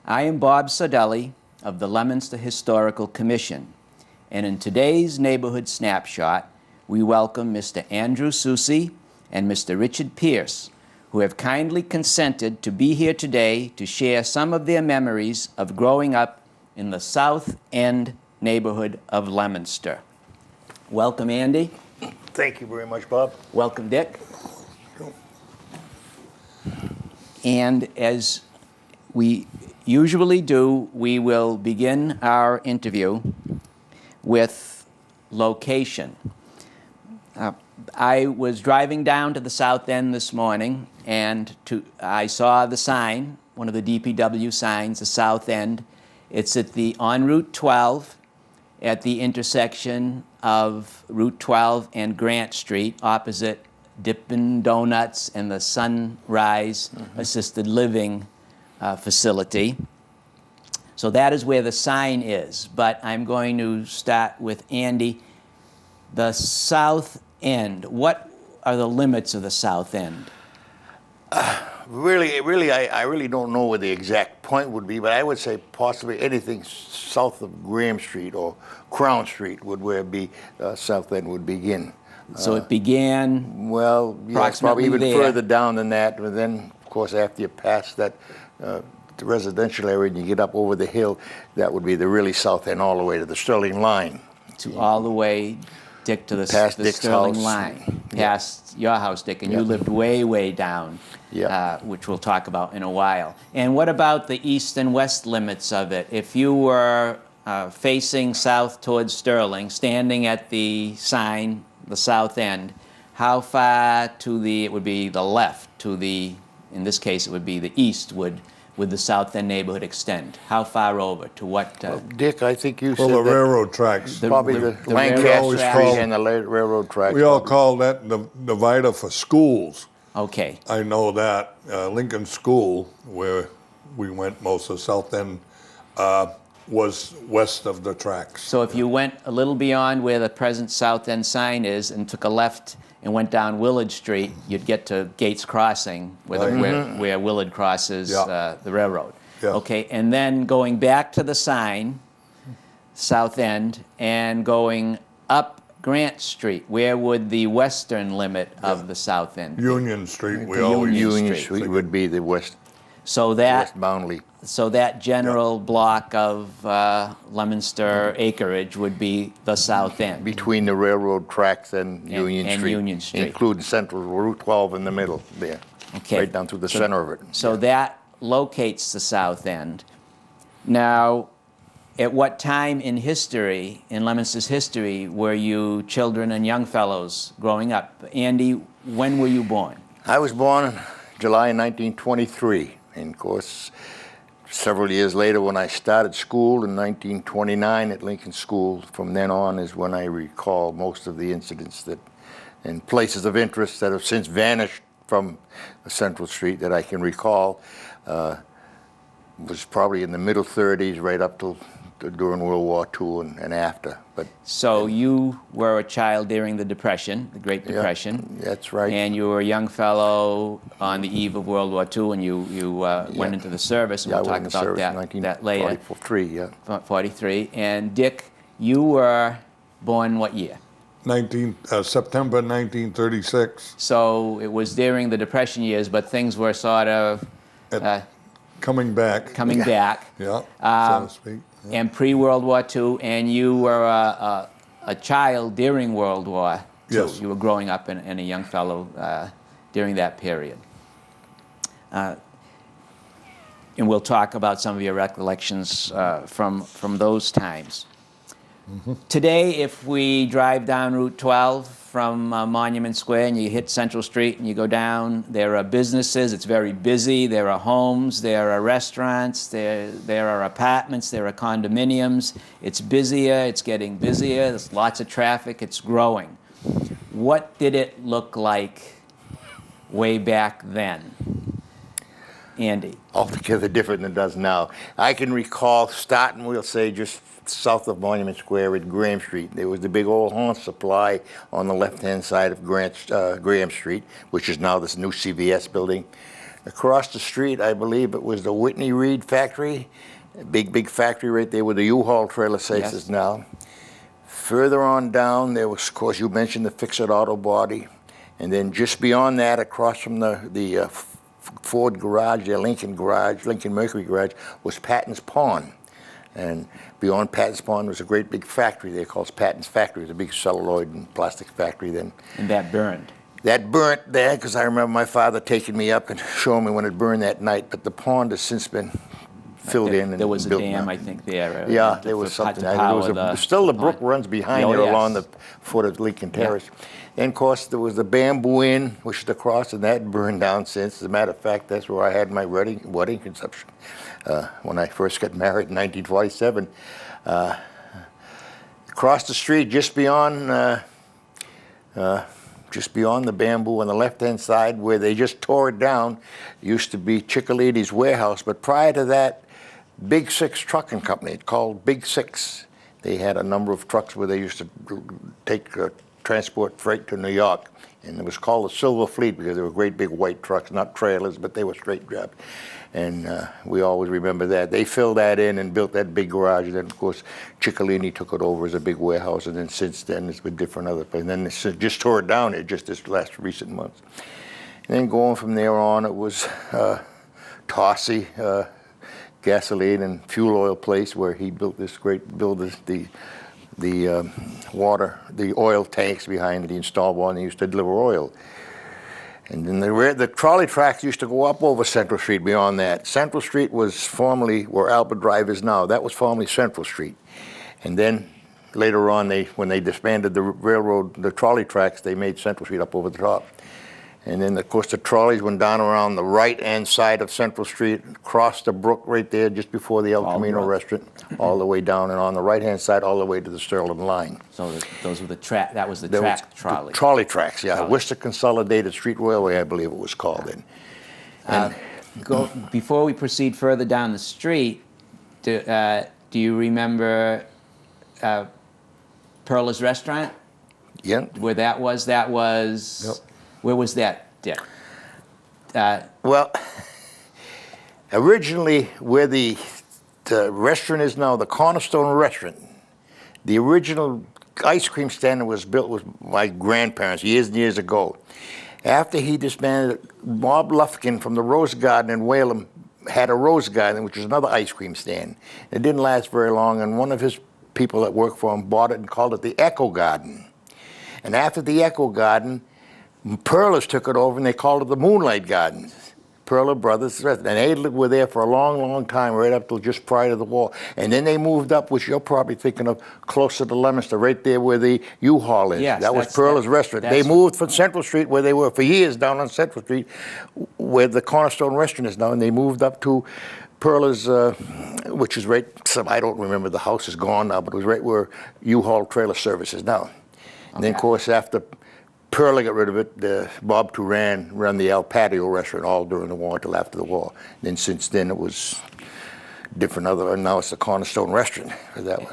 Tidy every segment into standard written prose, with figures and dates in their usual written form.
I am Bob Saudelli of the Leominster Historical Commission, and in today's Neighborhood Snapshot, we welcome Mr. Andrew Soucy and Mr. Richard Pierce, who have kindly consented to be here today to share some of their memories of growing up in the South End neighborhood of Leominster. Welcome, Andy. Thank you very much, Bob. Welcome, Dick. And as we usually do, we will begin our interview with location. I was driving down to the South End this morning, and I saw the sign, one of the DPW signs, the South End. It's on Route 12 at the intersection of Route 12 and Grant Street, opposite Dippin' Donuts and the Sunrise Assisted Living facility. So that is where the sign is. But I'm going to start with Andy. The South End, what are the limits of the South End? Really, I really don't know where the exact point would be, but I would say possibly anything south of Graham Street or Crown Street would where South End would begin. So it began yes, probably even further down than that. But then, of course, after you pass that the residential area and you get up over the hill, that would be the really South End all the way to the Sterling line. All the way, Dick, to the Sterling line. Past your house, Dick, and you lived way, way down, which we'll talk about in a while. And what about the east and west limits of it? If you were facing south towards Sterling, standing at the sign, the South End, how far it would be the left, in this case it would be the east, would the South End neighborhood extend? How far over? To what? Dick, I think you said the railroad tracks. Probably the Lancaster Street and the railroad tracks. We all call that the divider for schools. Okay. I know that. Lincoln School, where we went most of South End, was west of the tracks. So if you went a little beyond where the present South End sign is and took a left and went down Willard Street, you'd get to Gates Crossing, where Willard crosses the railroad. Yeah. Okay, and then going back to the sign, South End, and going up Grant Street, where would the western limit of the South End be? Union Street. Union Street would be the west. So that west boundary. So that general block of Leominster acreage would be the South End. Between the railroad tracks and Union Street. Including Central Route 12 in the middle there. Okay. Right down through the center of it. So that locates the South End. Now, at what time in history, in Leominster's history, were you children and young fellows growing up? Andy, when were you born? I was born in July 1923. And of course, several years later, when I started school in 1929 at Lincoln School, from then on is when I recall most of the incidents and places of interest that have since vanished from Central Street that I can recall. Was probably in the middle 30s, right up till during World War II and after. So you were a child during the Depression, the Great Depression. Yeah, that's right. And you were a young fellow on the eve of World War II, and you went into the service, and we'll talk about that later. 43, yeah. 43. And Dick, you were born what year? September 1936. So it was during the Depression years, but things were sort of coming back. So to speak. Yeah. And pre-World War II, and you were a child during World War II. Yes. You were growing up and a young fellow during that period. And we'll talk about some of your recollections from those times. Today, if we drive down Route 12 from Monument Square and you hit Central Street and you go down, there are businesses. It's very busy. There are homes. There are restaurants. There are apartments. There are condominiums. It's busier. It's getting busier. There's lots of traffic. It's growing. What did it look like way back then? Andy? Altogether different than it does now. I can recall starting, we'll say, just south of Monument Square at Graham Street. There was the big old Haunts Supply on the left-hand side of Graham Street, which is now this new CVS building. Across the street, I believe it was the Whitney Reed factory, a big factory right there where the U-Haul trailer site is now. Further on down, there was, of course, you mentioned the Fix-It Auto Body. And then just beyond that, across from the Ford garage, their Lincoln Mercury garage, was Patton's Pond. And beyond Patton's Pond was a great big factory there called Patton's Factory. It was a big celluloid and plastic factory then. And that burned? That burnt there, because I remember my father taking me up and showing me when it burned that night. But the pond has since been filled in and there was a built dam, now. I think, there. Yeah, there was something. Still the brook runs behind there along the foot of Lincoln Terrace. And of course, there was the Bamboo Inn, which is across, and that burned down since. As a matter of fact, that's where I had my wedding conception when I first got married in 1947. Across the street, just beyond the Bamboo on the left-hand side, where they just tore it down, used to be Ciccolini's warehouse. But prior to that, Big Six Trucking Company, called Big Six. They had a number of trucks where they used to take transport freight to New York. And it was called the Silver Fleet because they were great big white trucks, not trailers, but they were straight drive. And we always remember that. They filled that in and built that big garage. And then, of course, Ciccolini took it over as a big warehouse. And then since then, it's been different other places. And then they just tore it down just this last recent months. And then going from there on, it was Tossi, gasoline and fuel oil place, where he built this the oil tanks behind it. He installed one. He used to deliver oil. And then the trolley tracks used to go up over Central Street beyond that. Central Street was formerly where Albert Drive is now. That was formerly Central Street. And then later on, when they disbanded the railroad, the trolley tracks, they made Central Street up over the top. And then, of course, the trolleys went down around the right-hand side of Central Street, crossed the brook right there just before the El Camino restaurant, all the way down, and on the right-hand side, all the way to the Sterling line. So those were that was the track trolley. Trolley tracks, yeah. Worcester Consolidated Street Railway, I believe it was called then. Before we proceed further down the street, do you remember Perla's Restaurant? Yeah. Where that was? Yep. Where was that, Dick? Well, originally where the restaurant is now, the Cornerstone Restaurant, the original ice cream stand that was built with my grandparents years and years ago. After he disbanded, Bob Lufkin from the Rose Garden in Whalum had a Rose Garden, which was another ice cream stand. It didn't last very long, and one of his people that worked for him bought it and called it the Echo Garden. And after the Echo Garden, Perla's took it over and they called it the Moonlight Gardens. Perla Brothers, and they were there for a long, long time, right up till just prior to the war. And then they moved up, which you're probably thinking of, closer to Leominster, right there where the U-Haul is. Yes, that was Perla's Restaurant. They moved from Central Street, where they were for years, down on Central Street, where the Cornerstone Restaurant is now, and they moved up to Perla's, which is right, I don't remember, the house is gone now, but it was right where U-Haul Trailer Service is now. And then, of course, after Perla got rid of it, Bob Turan ran the El Patio restaurant all during the war until after the war. Then since then it was different and now it's the Cornerstone Restaurant. That was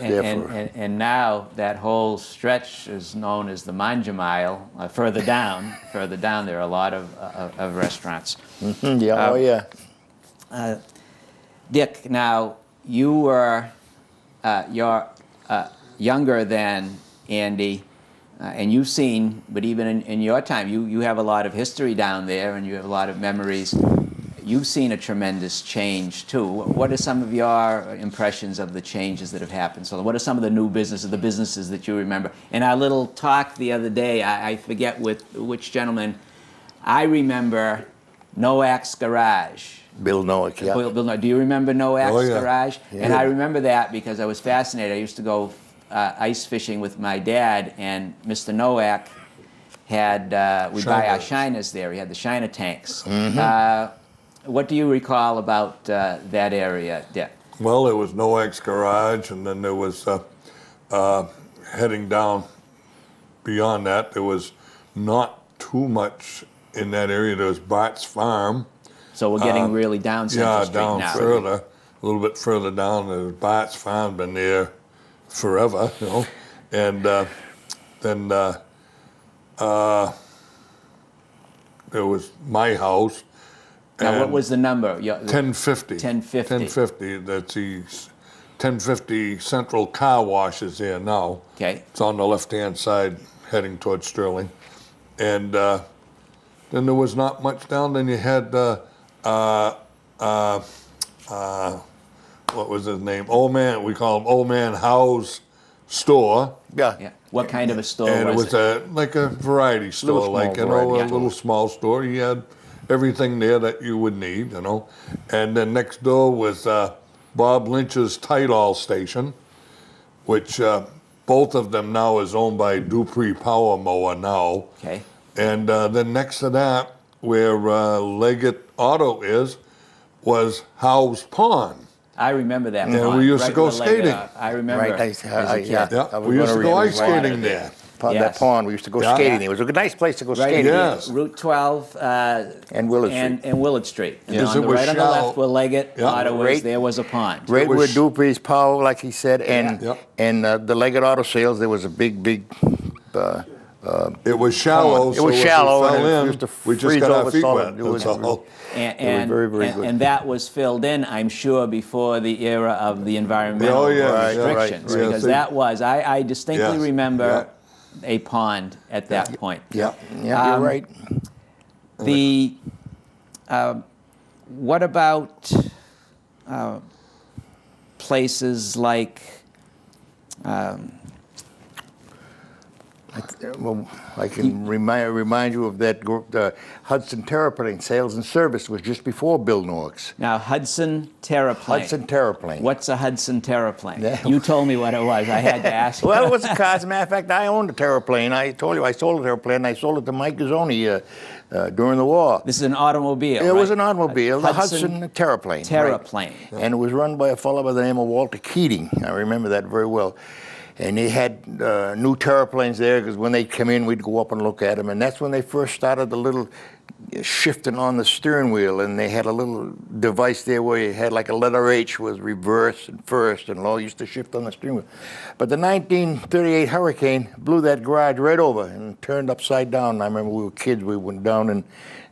and now that whole stretch is known as the Manja Mile. Further down there are a lot of restaurants. Mm-hmm, yeah, Dick, now you were you're younger than Andy. And you've seen, but even in your time, you have a lot of history down there and you have a lot of memories. You've seen a tremendous change too. What are some of your impressions of the changes that have happened? So what are some of the new businesses, the businesses that you remember? In our little talk the other day, I forget with which gentleman, I remember Nowak's Garage. Bill Nowak, yeah. Bill Nowak. Do you remember Nowak's Garage? Yeah. And I remember that because I was fascinated. I used to go ice fishing with my dad, and Mr. Nowak had, we buy our shiners there. He had the shiner tanks. Mm-hmm. What do you recall about that area, Dick? Well, there was Nowak's Garage, and then there was, heading down beyond that, there was not too much in that area. There was Bart's Farm. So we're getting really down Central Street now. Yeah, down further, a little bit further down. There's Bart's Farm, been there forever, you know, and then there was my house, Now, what And was the number? 1050. 1050. 1050. That's the 1050 Central Car Wash is there now. Okay. It's on the left-hand side, heading towards Sterling. And then there was not much down. Then you had what was his name? We call him Old Man Howe's store. Yeah. Yeah. What kind of a store And it was was like a variety store, small like, variety a little small store. He had everything there that you would need, And then next door was Bob Lynch's Tidal Station, which both of them now is owned by Dupree Power Mower now. Okay. And then next to that, where Leggett Auto was Howe's Pond. I remember that. Yeah, pond, we used to right go where Leggett, skating. I remember. Right, as a kid. Yeah, I was we used to gonna go read ice right skating out of there. That Yes. pond, we used to go Yeah. skating. It was a nice place to go Right skating. here, Yes. Route 12 And Willard Street. and Willard Street. And Because on it the was right on the shallow. left where Leggett Yeah. Auto was, Right. there was a pond. Right was- where Dupree's Power, like he said, and Yeah. and the Leggett Auto Sales, there was a big It was shallow, It so was if we shallow, and fell it in, used to we just freeze got our over feet solid. wet. It was- That's all. And, very, very good. and that was filled in, I'm sure, before the era of the environmental Oh, yeah, Right, yeah, restrictions. right. Because Yes, that was, I distinctly Yes, remember a pond at that point. Yeah, you're right. The what about places like Well, I can remind you of that group, the Hudson Terraplane Sales and Service was just before Bill Norks. now Hudson Terraplane? Hudson Terraplane. What's a Hudson Terraplane? Yeah. You told me what it was. I had to ask. Well, it was a car. As a matter of fact, I owned a Terraplane. I told you I sold a Terraplane. And I sold it to Mike Gazzoni during the war. This is an automobile. It was right? an automobile, the Hudson Hudson Terraplane. Terraplane. Right. And it was run by a fellow by the name of Walter Keating. I remember that very well. And they had new Terraplanes there because when they come in, we'd go up and look at them. And that's when they first started the little shifting on the steering wheel. And they had a little device there where you had like a letter H was reverse and first, and all used to shift on the steering wheel. But the 1938 hurricane blew that garage right over and turned upside down. I remember we were kids. We went down and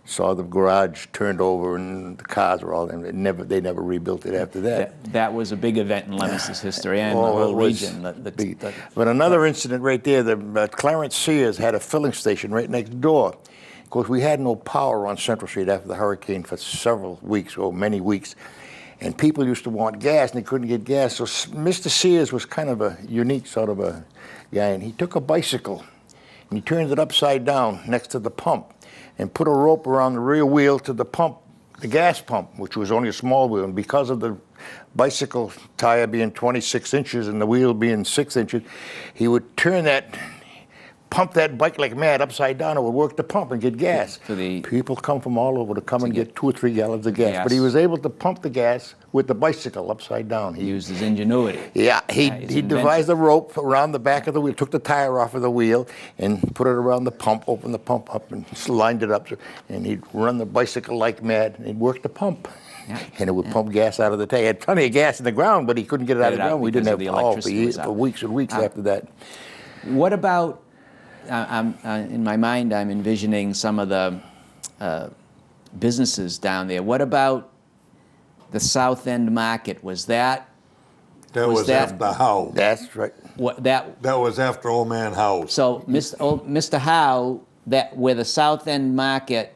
saw the garage turned over and the cars were all, and they never rebuilt it after that. That was a big event in Leominster's history and the Oh, whole it was region. big. But another incident right there, the Clarence Sears had a filling station right next door. Of course, we had no power on Central Street after the hurricane for several weeks, or many weeks. And people used to want gas, and they couldn't get gas. So Mr. Sears was kind of a unique sort of a guy, and he took a bicycle, and he turned it upside down next to the pump, and put a rope around the rear wheel to the pump, the gas pump, which was only a small wheel. And because of the bicycle tire being 26 inches and the wheel being 6 inches, he would turn that, pump that bike like mad upside down. It would work the pump and get gas. For the- People come from all over to come and get 2 or 3 gallons of gas. Gas. But he was able to pump the gas with the bicycle upside down. He used his ingenuity. Yeah, he he's devised a rope around the back of the wheel, took the tire off of the wheel, and put it around the pump, opened the pump up, and lined it up. And he'd run the bicycle like mad, and he'd work the pump. Yeah, And it would pump gas out of the tank. He had plenty of gas in the ground, but he couldn't get it out of the ground. We because didn't of have the power electricity was out. for weeks and weeks after that. What about, in my mind, I'm envisioning some of the businesses down there. What about the South End Market? Was that, That Was was that- after Howe. That's right. what, that, That was after Old Man Howe's. so Mr. Howe, that where the South End Market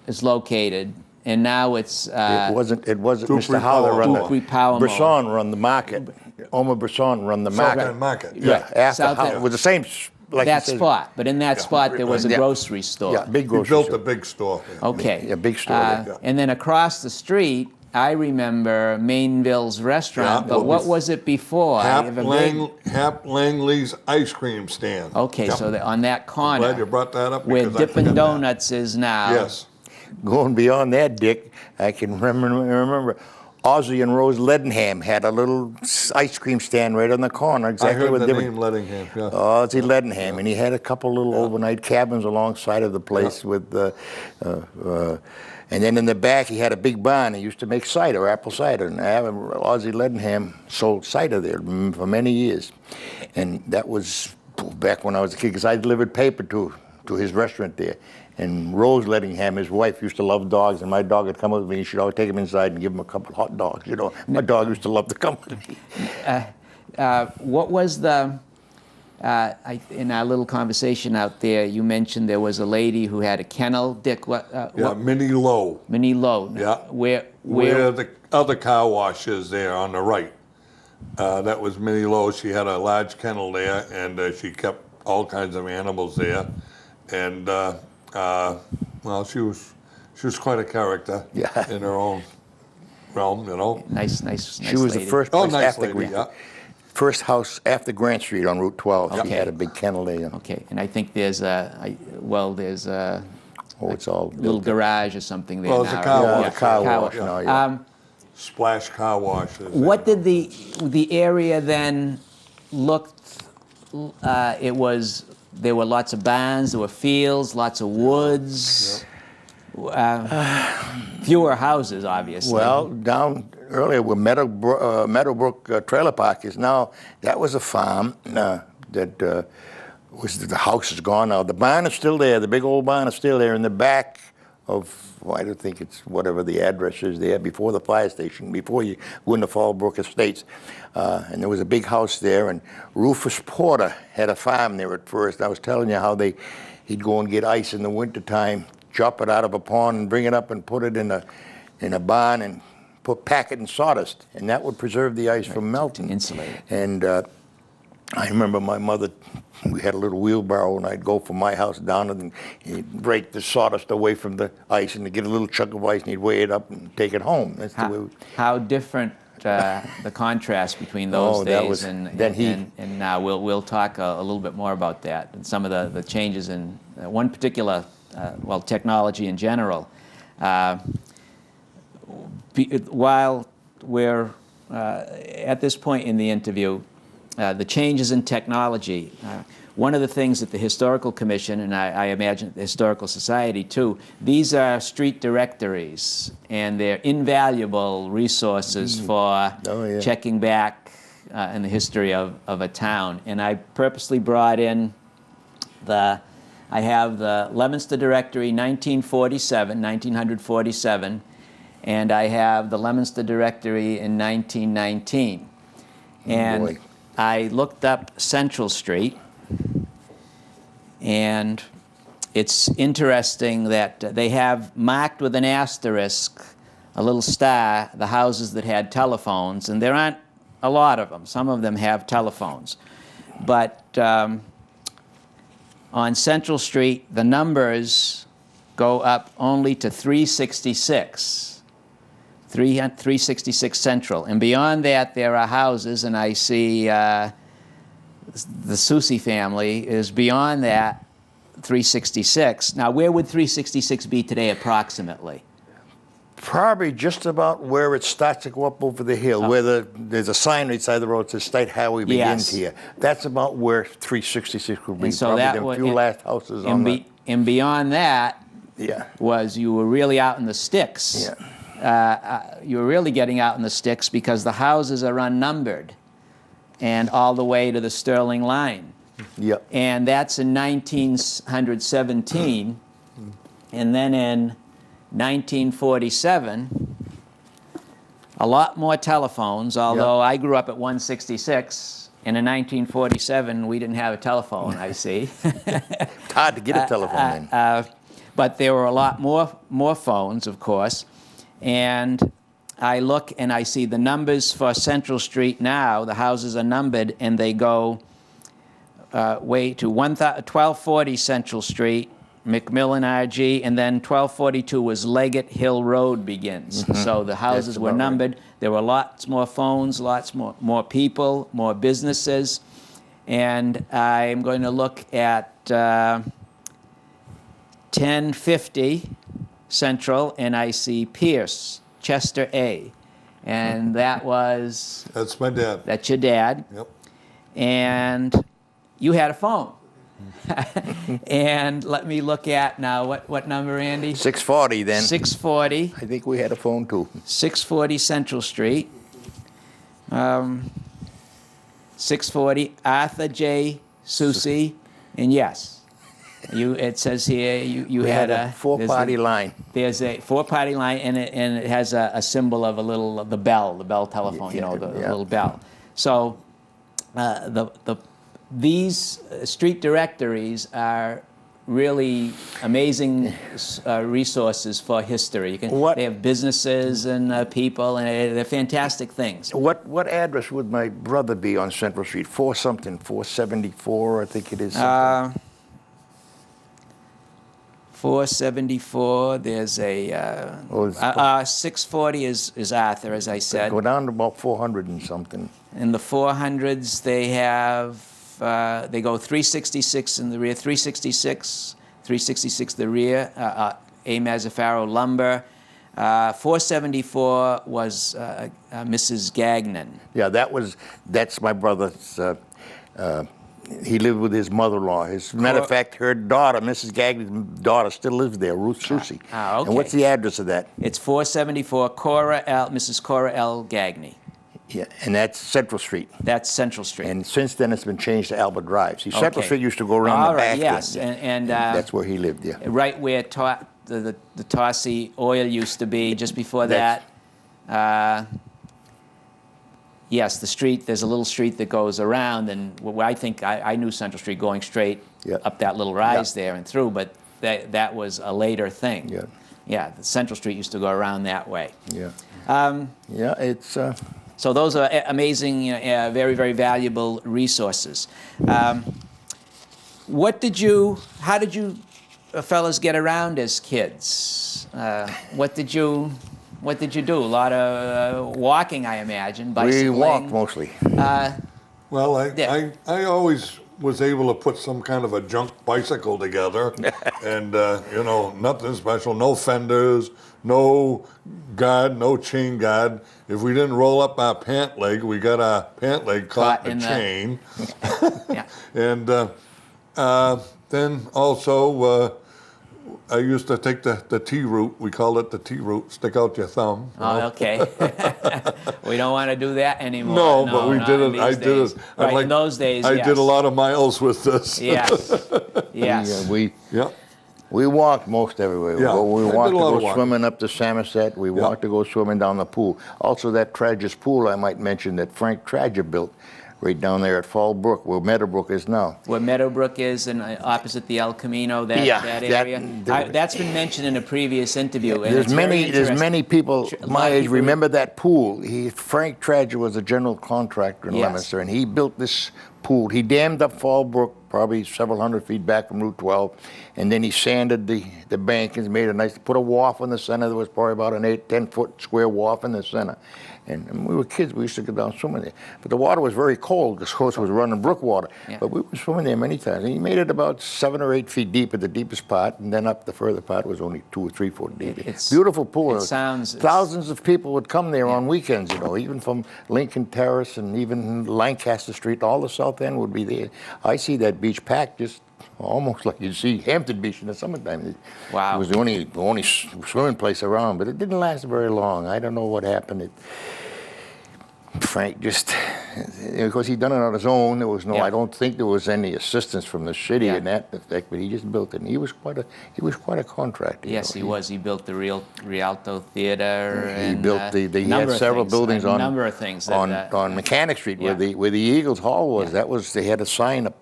is located, and now it's, It wasn't Dupree Mr. Howe that Power run the... Dupree Power Mower. Brisson run the market. Omar Brisson run the South market. End Market. Yeah, after South Howe. End. It was the same, like that you said. spot, but in that spot there was a Yeah. grocery store. Yeah, big He grocery built store. a big store. Okay. Yeah, big store there. And then across the street, I remember Mainville's restaurant, Yeah, but well, what was it before? I Hap, have a vague- Hap Langley's ice cream stand. Okay, Yep. so on that Glad you corner brought that up. where because I Dippin' forgot that. Donuts is now. Yes. Going beyond that, Dick, I can remember Ozzie and Rose Leadenham had a little ice cream stand right on the corner, I exactly heard with the different. name Lettingham. Yeah. Ozzie Leadenham, and he had a couple little overnight cabins alongside of the place with and then in the back he had a big barn. He used to make cider, apple cider, and Ozzie Leadenham sold cider there for many years, and that was back when I was a kid because I delivered paper to his restaurant there, And Rose Lettingham, his wife, used to love dogs, and my dog would come with me, and she'd always take him inside and give him a couple of hot dogs, you know. My dog used to love the company. What was the, in our little conversation out there, you mentioned there was a lady who had a kennel. Dick, Yeah, Minnie Lowe. Minnie Lowe. Yeah. Where the other car wash is there on the right. That was Minnie Lowe. She had a large kennel there, and she kept all kinds of animals there. And well, she was quite a character in her own realm, you know. Nice She was lady. the first Oh, place nice after lady, yeah. first house after Grant Street on Route 12. She Okay. had a big kennel there. Okay, and I think there's there's a Oh, it's all little built up. garage or something there Well, now. it's a car Yeah, wash. the car Car wash wash. now, yeah. Splash car wash. is What there. did the area then look? There were lots of barns, there were fields, lots of woods, fewer houses, obviously. Well, down earlier where Meadowbrook Trailer Park is now, that was a farm that was, the house is gone now. The barn is still there. The big old barn is still there in the back of, well, I don't think it's whatever the address is there, before the fire station, before you go into Fallbrook Estates. And there was a big house there, and Rufus Porter had a farm there at first. I was telling you how he'd go and get ice in the wintertime, chop it out of a pond and bring it up and put it in a barn and pack it in sawdust, and that would preserve the ice from melting. To insulate it. And I remember my mother, we had a little wheelbarrow, and I'd go from my house down and he'd break the sawdust away from the ice and get a little chunk of ice, and he'd weigh it up and take it home. That's the way How different the contrast between those Oh, that days was- and then now. We'll talk a little bit more about that and some of the changes in one particular, technology in general. While we're at this point in the interview, the changes in technology. One of the things that the Historical Commission, and I imagine the Historical Society too, these are street directories, and they're invaluable resources for checking back in the history of a town. And I purposely brought in I have the Leominster Directory 1947, and I have the Leominster Directory in 1919. And boy. I looked up Central Street, and it's interesting that they have marked with an asterisk, a little star, the houses that had telephones, and there aren't a lot of them. Some of them have telephones. But on Central Street, the numbers go up only to 366. 366 Central. And beyond that, there are houses, and I see the Soucy family is beyond that, 366. Now, where would 366 be today, approximately? Probably just about where it starts to go up over the hill, where there's a sign right side of the road that says State Highway begins here. That's about where 366 would be. And so probably that them would, few last houses on that. and beyond that Yeah. was you were really out in the sticks. Yeah. You were really getting out in the sticks because the houses are unnumbered and all the way to the Sterling line. Yep. And that's in 1917. And then in 1947, a lot more telephones, although I grew up at 166, and in 1947 we didn't have a telephone, I see. It's hard to get a telephone then. But there were a lot more phones, of course. And I look and I see the numbers for Central Street now, the houses are numbered, and they go way to 1240 Central Street, McMillan RG, and then 1242 was Leggett Hill Road begins. So the houses were numbered. There were lots more phones, lots more people, more businesses. And I'm going to look at 1050 Central, and I see Pierce, Chester A. And that was... That's my dad. That's your dad. Yep. And you had a phone. And let me look at now, what number, Andy? 640 then. 640. I think we had a phone too. 640 Central Street. 640 Arthur J. Soucy, and yes. It says here you We had had a four-party line. There's a four-party line, and it has a symbol of the bell telephone, Yeah, the yeah. little bell. So these street directories are really amazing resources for history. They have businesses and people, and they're fantastic things. What address would my brother be on Central Street? 474, I think it is. 474. There's a 640 is Arthur, as I said. Go down to about 400 and something. In the 400s, they have they go 366 in the rear, 366 the rear. A. Mazzaferro Lumber. 474 was Mrs. Gagnon. Yeah, that's my brother's. He lived with his mother-in-law. As a matter of fact, her daughter, Mrs. Gagnon's daughter, still lives there, Ruth Susie. Okay. And what's the address of that? It's 474 Mrs. Cora L. Gagney. Yeah, and that's Central Street. That's Central Street. And since then, it's been changed to Albert Drive. See, Central Street used to go around the back. Yes, and that's where he lived. Yeah. Right where the Tossie Oil used to be, just before that. Yes, the street. There's a little street that goes around, and I think I knew Central Street going straight up that little rise there and through, but that was a later thing. Yeah. Yeah, the Central Street used to go around that way. Yeah. Yeah, it's. So those are amazing, very, very valuable resources. How did you fellas get around as kids? What did you do? A lot of walking, I imagine, bicycling. We walked mostly. Well, I always was able to put some kind of a junk bicycle together, and nothing special, no fenders, no guard, no chain guard. If we didn't roll up our pant leg, we got our pant leg caught in a chain. Yeah. And then also, I used to take the T-route. We called it the T-route. Stick out your thumb. Oh, okay. We don't want to do that anymore. No, but we did it. I did it. Right, in those days, I did a lot of miles with this. Yes. Yes. We walked most everywhere. Yeah, We I walked did to a lot go of walking. swimming up to Samoset. We walked to go swimming down the pool. Also, that Tradger's pool, I might mention, that Frank Tradger built right down there at Fall Brook, where Meadowbrook is now. Where Meadowbrook is, and opposite the El Camino, that area. That's been mentioned in a previous interview. And There's many people my age remember that pool. Frank Tradger was a general contractor in Leominster, and he built this pool. He dammed up Fall Brook, probably several hundred feet back from Route 12, and then he sanded the bank and made put a wharf in the center. There was probably about an 10-foot square wharf in the center. And when we were kids, we used to go down swimming there. But the water was very cold because, of course, it was running brook water. Yeah. But we were swimming there many times. And he made it about 7 or 8 feet deep at the deepest part, and then up the further part was only 2 or 3 foot deep. Beautiful pool. Thousands of people would come there on weekends, even from Lincoln Terrace and even Lancaster Street. All the south end would be there. I see that beach packed just almost like you'd see Hampton Beach in the summertime. Wow. It was the only swimming place around, but it didn't last very long. I don't know what happened. Frank just, because he'd done it on his own, there was I don't think there was any assistance from the city in that effect, but he just built it. And he was quite a contractor. Yes, he was. He built the Rialto Theater. He built he had several buildings on number of things on Mechanic Street where the Eagles Hall was. That was, they had a sign up.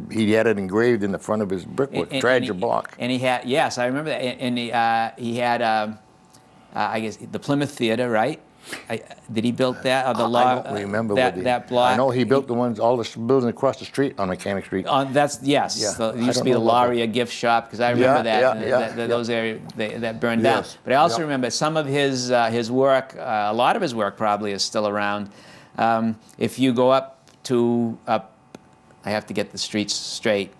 He had it engraved in the front of his brickwork, Tradger block. And he had, yes, I remember that. And he had, I guess, the Plymouth Theater, right? Did he build that? Or the I don't remember that block. I know he built the ones, all the buildings across the street on Mechanic Street. It used to be the Laria gift shop, because I remember those areas that burned down. But I also remember some of his work. A lot of his work probably is still around. If you go up, I have to get the streets straight.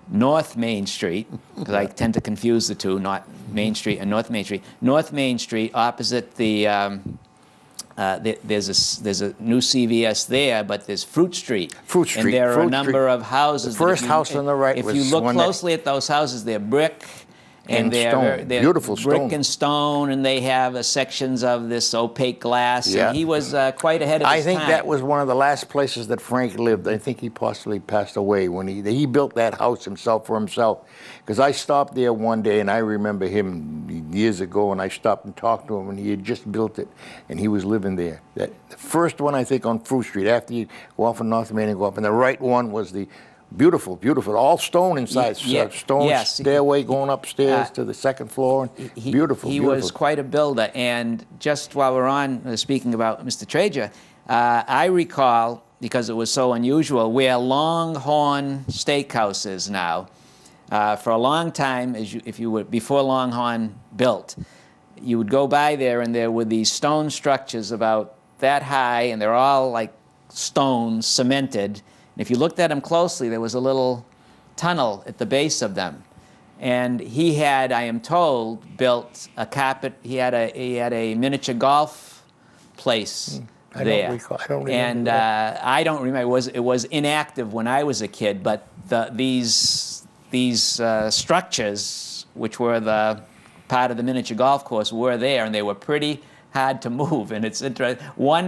North Main Street, because I tend to confuse the two, not Main Street and North Main Street. North Main Street, opposite the, there's a new CVS there, but there's Fruit Street. Fruit Street. And there are a number of houses. The first house on the right was if you look closely at those houses, they're brick, And stone. they're Beautiful brick stone. and stone, and they have sections of this opaque glass. Yeah. And he was quite ahead of I his think time. that was one of the last places that Frank lived. I think he possibly passed away when he built that house himself for himself. Because I stopped there one day, and I remember him years ago, and I stopped and talked to him, and he had just built it, and he was living there. The first one, I think, on Fruit Street, after you go off on North Main and go up, and the right one was the beautiful, beautiful, all stone inside, stone yes. stairway going upstairs to the second floor. Beautiful, He beautiful. was quite a builder. And just while we're on speaking about Mr. Trager, I recall, because it was so unusual, where Longhorn Steakhouse is now. For a long time, if you were before Longhorn built, you would go by there, and there were these stone structures about that high, and they're all like stones cemented. And if you looked at them closely, there was a little tunnel at the base of them. And he had, I am told, built a carpet. He had a miniature golf place there. I don't remember. And that. I don't remember. It was inactive when I was a kid. But these structures, which were the part of the miniature golf course, were there, and they were pretty hard to move. And it's interesting. One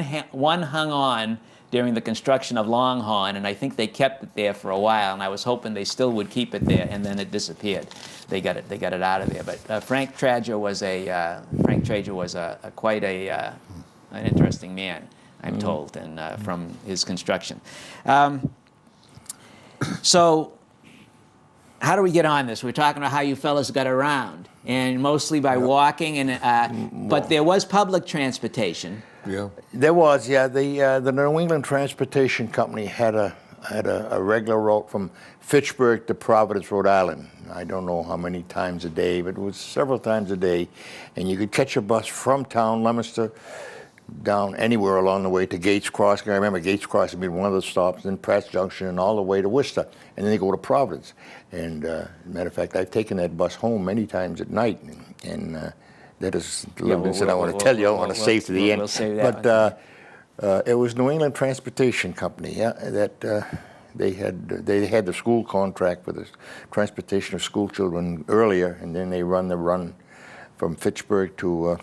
hung on during the construction of Longhorn, and I think they kept it there for a while, and I was hoping they still would keep it there, and then it disappeared. They got it out of there. But Frank Trager was quite an interesting man, I'm told, and from his construction. So how do we get on this? We're talking about how you fellas got around, and mostly by walking, and but there was public transportation. Yeah. There was, yeah. The New England Transportation Company had a regular route from Fitchburg to Providence, Rhode Island. I don't know how many times a day, but it was several times a day. And you could catch a bus from town, Leominster, down anywhere along the way to Gates Crossing. I remember Gates Crossing being one of the stops, then Pratt's Junction, and all the way to Worcester. And then they go to Providence. And matter of fact, I've taken that bus home many times at night. And that is a little bit that I want to tell you. I don't want to save to the end. We'll save that. But it was New England Transportation Company, yeah, that they had the school contract for the transportation of school children earlier, and then they run the run from Fitchburg to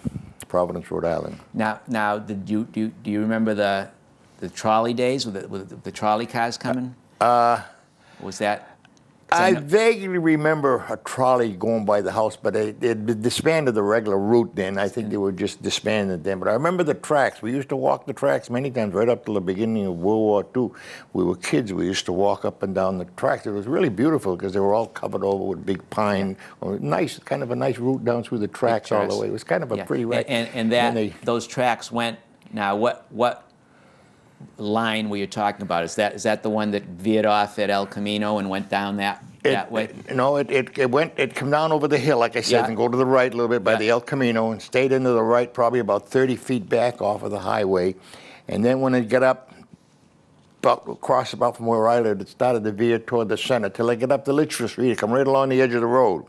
Providence, Rhode Island. Now, do you remember the trolley days with the trolley cars coming? Was that? I vaguely remember a trolley going by the house, but it disbanded the regular route then. I think they were just disbanded then. But I remember the tracks. We used to walk the tracks many times right up to the beginning of World War II. We were kids. We used to walk up and down the tracks. It was really beautiful because they were all covered over with big pine. Nice, kind of a nice route down through the tracks all the way. It was kind of a pretty ride. And those tracks went. Now, what line were you talking about? Is that the one that veered off at El Camino and went down that way? No, it came down over the hill, like I said, and go to the right a little bit by the El Camino and stayed into the right, probably about 30 feet back off of the highway. And then when it got up, across about from where I lived, it started to veer toward the center till it got up to Litchfield Street. It come right along the edge of the road.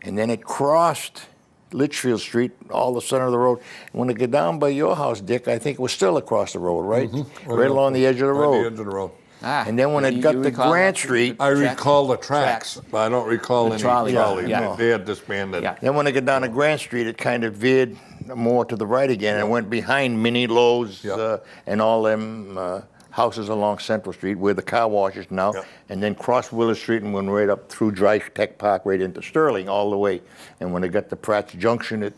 And then it crossed Litchfield Street, all the center of the road. And when it got down by your house, Dick, I think it was still across the road, right? Mm-hmm. Right along the edge of the road. Right the edge of the road. And then when it got to Grant Street... I recall the tracks, but I don't recall any trolley. Yeah. They had disbanded. Yeah. Then when it got down to Grant Street, it kind of veered more to the right again and went behind Minnie Lowe's and all them houses along Central Street where the car wash is now, and then crossed Willis Street and went right up through Dry Tech Park right into Sterling all the way. And when it got to Pratt's Junction,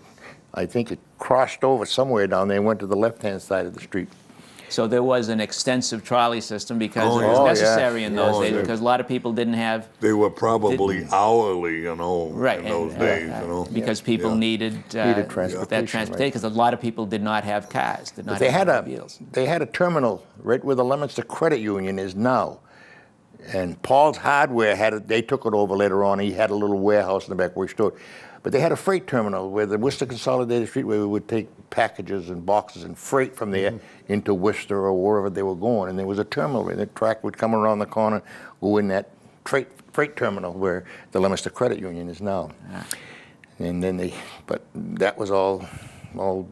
I think it crossed over somewhere down there and went to the left-hand side of the street. So there was an extensive trolley system because it was necessary in those days because a lot of people didn't have... They were probably hourly, in those days, Because people needed transportation. That transportation, because a lot of people did not have cars, did not They have had automobiles. They had a terminal right where the Leominster Credit Union is now. And Paul's Hardware they took it over later on. He had a little warehouse in the back where he stored. But they had a freight terminal where the Worcester Consolidated Street, where we would take packages and boxes and freight from there into Worcester or wherever they were going. And there was a terminal where the track would come around the corner, go in that freight terminal where the Leominster Credit Union is now. Yeah. And then but that was all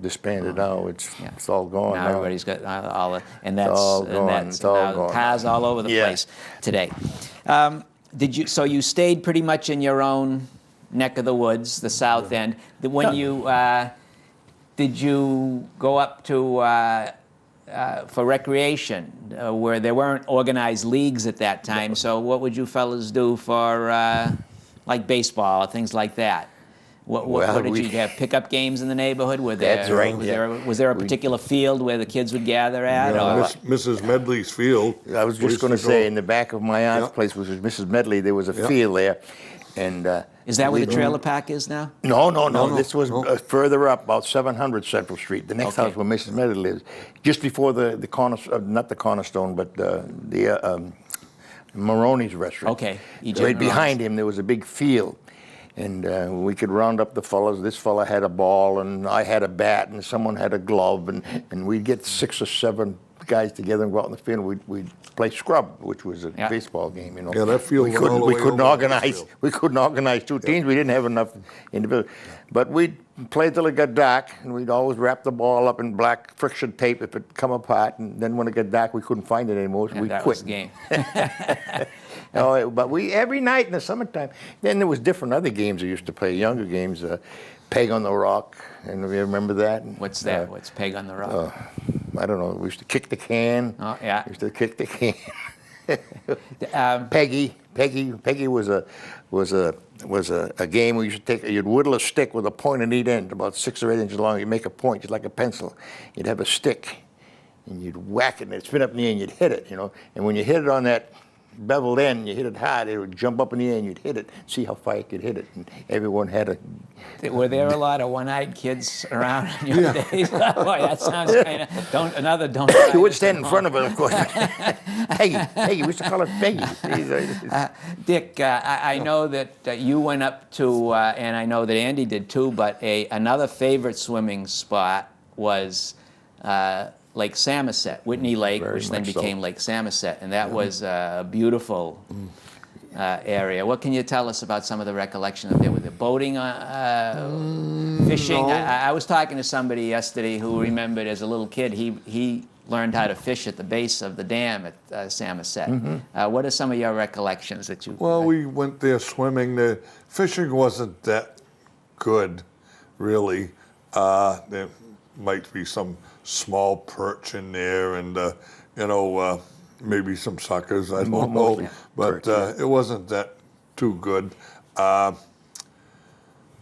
disbanded now. It's all gone now. Everybody's got all and that's all gone. It's all gone. Cars all over the place today. So you stayed pretty much in your own neck of the woods, the south end. When you did you go up to for recreation, where there weren't organized leagues at that time? So what would you fellas do for like baseball or things like that? What did you have? Pickup games in the neighborhood? Were there, That's right, was there a particular field where the kids would gather at? No, or? Mrs. Medley's field. I was just going to say, in the back of my aunt's place, which was Mrs. Medley, there was a field there. And Is that where the trailer park is now? No. This was further up, about 700 Central Street. The next house where Mrs. Medley lives, just before the cornerstone, not the Cornerstone, but the Maroney's restaurant. Okay. Right behind him, there was a big field. And we could round up the fellas. This fella had a ball, and I had a bat, and someone had a glove, and we'd get 6 or 7 guys together and go out in the field. We'd play scrub, which was a baseball game. You know. Yeah, that field went all the way over the field. We couldn't organize 2 teams. We didn't have enough individuals. But we'd play till it got dark, and we'd always wrap the ball up in black friction tape if it come apart. And then when it got dark, we couldn't find it anymore, so we that quit. was the game. No, but every night in the summertime. Then there was different other games we used to play, younger games, Peg on the Rock, and you remember that? What's that? What's Peg on the Rock? I don't know. We used to kick the can. Oh, yeah. We used to kick the can. Peggy was a game where you should you'd whittle a stick with a point on each end, about 6 or 8 inches long. You'd make a point, just like a pencil. You'd have a stick, and you'd whack it, and it'd spin up in the air, and you'd hit it, you know. And when you hit it on that beveled end, you hit it hard, it would jump up in the air, and you'd hit it, see how far you could hit it. And everyone had a... Were there a lot of one-eyed kids around in your days? Boy, that sounds kind of... Don't... You would stand in front of it, of course. Peggy, we used to call her Peggy. Dick, I know that you went up to, and I know that Andy did too, but another favorite swimming spot was Lake Samoset, Whitney Lake, which then became Lake Samoset, and that was a beautiful area. What can you tell us about some of the recollection of there? Was it boating, fishing? No. I was talking to somebody yesterday who remembered as a little kid, he learned how to fish at the base of the dam at Samoset. What are some of your recollections that you... Well, we went there swimming. The fishing wasn't that good, really. There might be some small perch in there, and maybe some suckers. I don't know, but it wasn't that too good.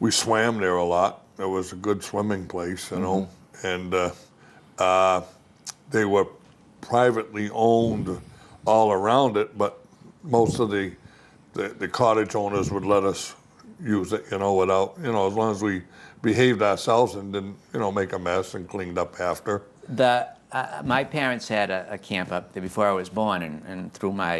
We swam there a lot. It was a good swimming place, you know, and they were privately owned all around it, but most of the cottage owners would let us use it, without, as long as we behaved ourselves and didn't, make a mess and cleaned up after. My parents had a camp up there before I was born, and through my,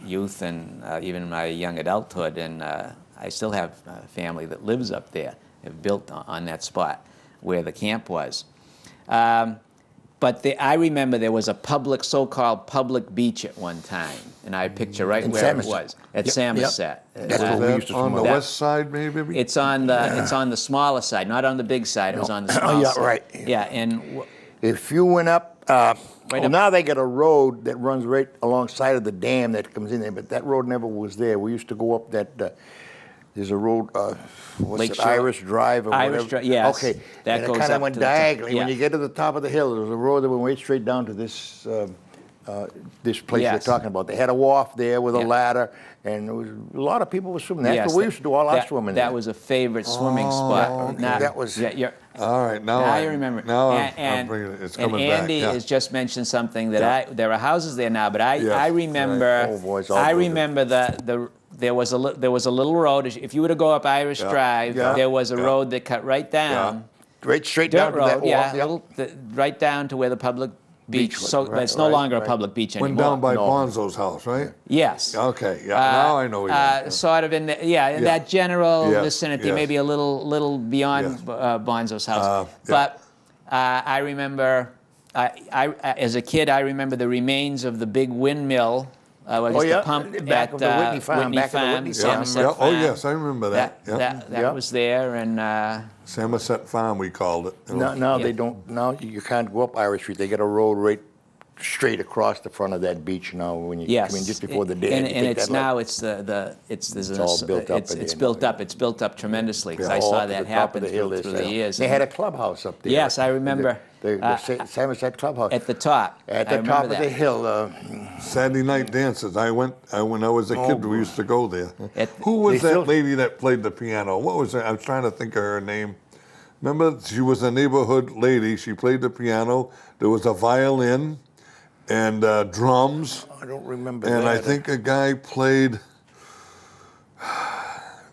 youth and even my young adulthood, and I still have a family that lives up there. They've built on that spot where the camp was. But I remember there was a so-called public beach at one time, and I picture right where it was at Samoset. That's where we used to on swim. the west side, maybe. It's on the smaller side, not on the big side. It was on the small side. Right. Yeah, and if you went up, now they got a road that runs right alongside of the dam that comes in there, but that road never was there. We used to go up that. There's a road, Irish Drive or Irish whatever? Drive, yes. Okay, That and goes it kind up of went to the top. diagonally. When Yeah. you get to the top of the hill, there was a road that went right straight down to this place you're Yes. talking about. They had a wharf there with a ladder, and there was a lot of people were swimming. That's where we used to do all our swimming. That was a favorite swimming spot. okay. Now, That was- All right, now you remember. Now and I'm bringing it. It's and coming Andy back. Yeah. has just mentioned something that there are houses there now, but I Yes, remember. right. Oh, boys, all I those are- remember there was a little road. If you were to go up Irish Drive, there was a road that cut right down. right straight Dirt down to that road, wharf. right down to where the public beach. was, So right, it's no right, longer right. a public beach anymore. Went down by No. Bonzo's house, right? Yes. Okay, yeah. Now I know. Sort of in that general Yes, vicinity, yes. maybe a little beyond Yes. Bonzo's house. Yeah. But I remember, as a kid, I remember the remains of the big windmill. The pump back at of the Whitney Farm, back of the Whitney Farm. Samoset Oh Farm. yes, I remember that. That was there, and Samoset Farm, we called it. Now they don't. Now you can't go up Irish Street. They got a road right straight across the front of that beach now when you Yes. come in just before the dam. And, you and take it's that left. now, it's there's all built up it's, in it's there built now, up. It's built up tremendously because Yeah. I All saw up at that the top of happen the hill, through the years. They had a clubhouse up there. Yes, I remember. The Somerset Clubhouse. At the top. At I the remember top of that. the hill. Saturday night dances. When I was a kid, we used to go there. Who They was that still- lady that played the piano? What was her? I was trying to think of her name. Remember, she was a neighborhood lady. She played the piano. There was a violin and drums. I don't remember And that. I think a guy played.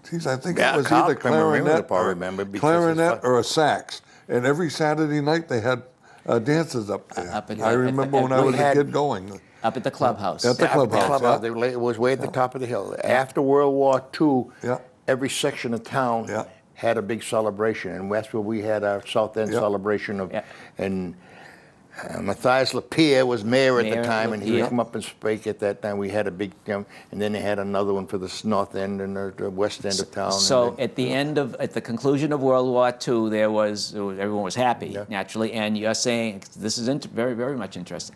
Geez, I think Yeah, it was Carl either can remember, clarinet, probably remember, because clarinet it's or a sax. And every Saturday night they had dances up there. Up at I the- remember at when the- I we was a had- kid going. Up at the clubhouse. At the Yeah, up at clubhouse, yeah. It was way at the top of the hill. After World War II, Yeah. every section of town Yeah. had a big celebration, and that's where we had our South End Yeah. celebration of. Yeah. And Matthias Lapierre was mayor at Mayor the time, and he would Lapierre. come up and speak at that time. We had a big, and then they had another one for the North End and the West End of town. So and then, at the conclusion of World War II, everyone was happy, Yeah. naturally, and you're saying, this is very, very much interesting.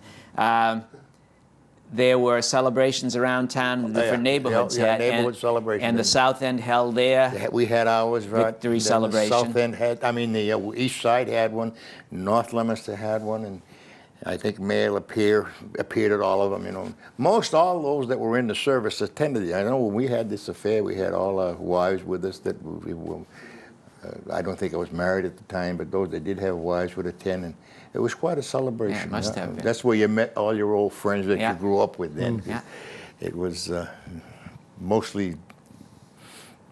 There were celebrations around town, the different yeah. neighborhoods Yeah, had. neighborhood celebration. And the South End held there. we had ours, right? Victory Then celebration. The South End had, the East Side had one, North Leominster had one, and I think Mayor Lapierre appeared at all of them, Most all those that were in the service attended. I know when we had this affair, we had all our wives with us that we were, I don't think I was married at the time, but those that did have wives would attend, and it was quite a celebration. Yeah, it must have been. That's where you met all your old friends that Yeah. you grew up with then. Yeah. It was mostly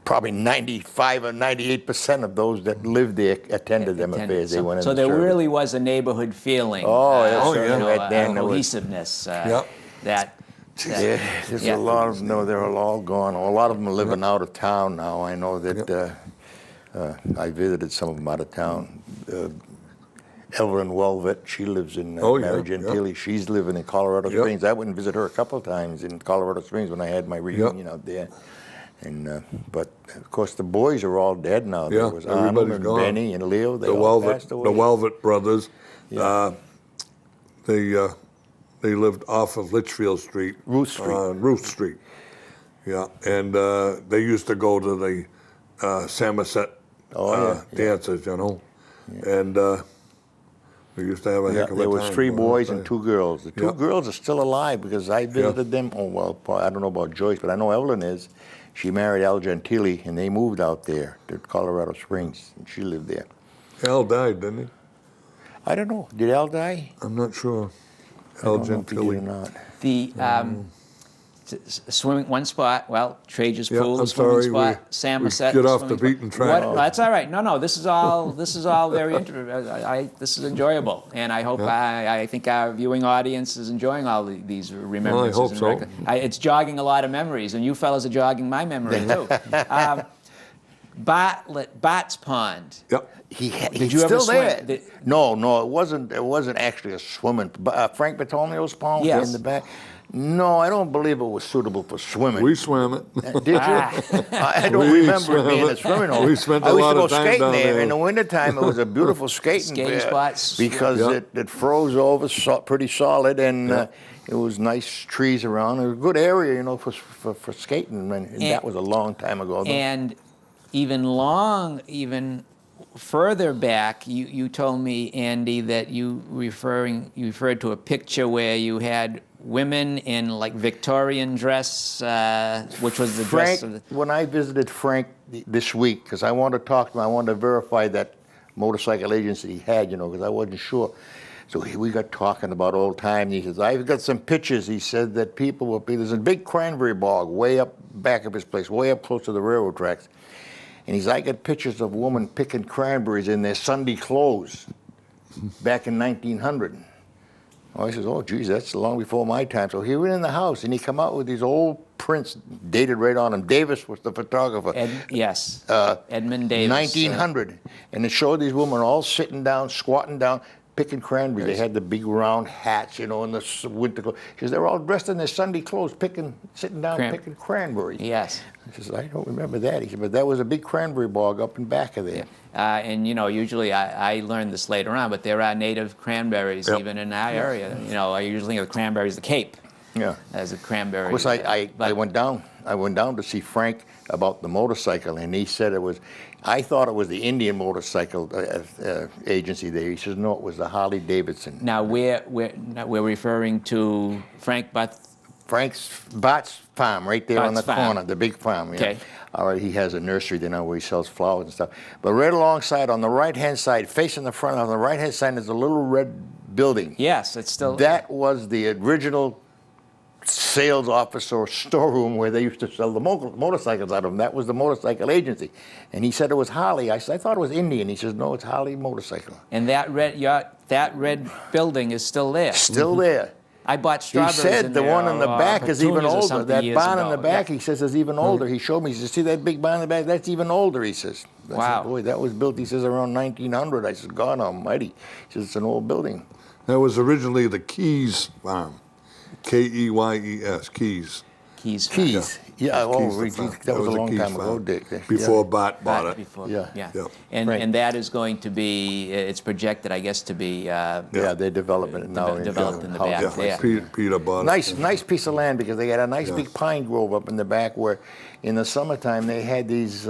probably 95 or 98% of those that lived there attended them affairs. They went in So the there service. really was a neighborhood feeling. Oh, yeah, Oh, yeah. certainly. Right then, a there was- cohesiveness. Yep. That. Yeah, there's Yeah. a lot of no. They're all gone. A lot of them are living out of town now. I know that I visited some of them out of town. Evelyn Welvet, she lives in Oh, yeah, Mary Gentile. She's living in Colorado Yep. Springs. I went and visited her a couple of times in Colorado Springs when I had my reunion out there. And but of course the boys are all dead now. Yeah, There was Arnold everybody's and gone. Benny and Leo. They The all Welvet, passed away. the Welvet brothers. Yeah. They lived off of Litchfield Street. Ruth Street. Ruth Street. Yeah, and they used to go to the Somerset Oh, yeah. dances, and we used to have a Yeah, heck of a there time. was 3 going boys up and there. 2 girls. The 2 Yeah. girls are still alive because I visited them. Oh, well, I don't know about Joyce, but I know Evelyn is. She married Al Gentile, and they moved out there to Colorado Springs, and she lived there. Al died, didn't he? I don't know. Did Al die? I'm not sure. I Al don't know if he did or Gentile. not. The swimming one spot. Well, Trager's Yeah, Pool, I'm swimming sorry, spot. we Somerset. get off the swimming spot. beaten track. What? That's all right. No. This is all very interesting. This is enjoyable, and I hope I think our viewing audience is enjoying all these remembrances. hope and so. It's jogging a lot of memories, and you fellas are jogging my memory too. Bart's Pond. Yep. Did you He's ever still there. swim? No, it wasn't. It wasn't actually a swimming. Frank Bartolomew's pond Yes. in the back. No, I don't believe it was suitable for swimming. We swam it. Did you? I don't We remember it being swam a it. swimming hole. We spent a I used lot to go of time skating down there. there. In the wintertime, it was a beautiful skating Skating spots. because Yeah. it froze over pretty solid, and it was nice trees around. It was a good area, for skating. And that was a long time ago. Though. And even further back, you told me, Andy, that you referred to a picture where you had women in like Victorian dress, which was the Frank, dress of the. when I visited Frank this week, because I wanted to talk to him, I wanted to verify that motorcycle agency he had, because I wasn't sure. So we got talking about old times. He says, I've got some pictures. He said that people will be, there's a big cranberry bog way up back of his place, way up close to the railroad tracks. And he says, I got pictures of women picking cranberries in their Sunday clothes back in 1900. Oh, he says, oh, geez, that's long before my time. So he went in the house, and he come out with these old prints dated right on them. Davis was the photographer. Edmund Davis. 1900. 1900. And it showed these women all sitting down, squatting down, picking cranberries. They had the big round hats, you know, and the winter clothes. She says, they're all dressed in their Sunday clothes, sitting down picking cranberries. Yes. She says, I don't remember that. He said, but that was a big cranberry bog up in back of there. And, you know, usually I learned this later on, but there are native cranberries even in our area. You know, I usually think of cranberries, the Cape, as a cranberry. Of course, I went down to see Frank about the motorcycle, and he said it was, I thought it was the Indian motorcycle agency there. He says, no, it was the Harley Davidson. Now, we're referring to Frank's Bart's farm right there on the corner, the big farm. Okay. All right, he has a nursery there now where he sells flowers and stuff. But right alongside, on the right-hand side, facing the front, on the right-hand side, there's a little red building. Yes, it's still... That was the original sales office or storeroom where they used to sell the motorcycles out of them. That was the motorcycle agency. And he said it was Harley. I said, I thought it was Indian. He says, no, it's Harley motorcycle. And that red building is still there. Still there. I bought strawberries. He said in the there, one in the back is even older. That barn in the back, yeah. he says, is even older. He showed me. He says, see that big barn in the back? That's even older, he says. I Wow. said, boy, that was built, he says, around 1900. I said, God almighty. He says, it's an old building. That was originally the Keys farm. K-E-Y-E-S, Keys. Keys. Keys. Yeah, Keys that was a long time farm. ago, Dick. Before Bart bought it. Before, Yeah. Yep. And that is going to be, it's projected, I guess, to be... Yeah, they're developing it now. Developed in the Houses. back there. Peter bought it. Nice piece of land, because they got a nice big pine grove up in the back where in the summertime they had these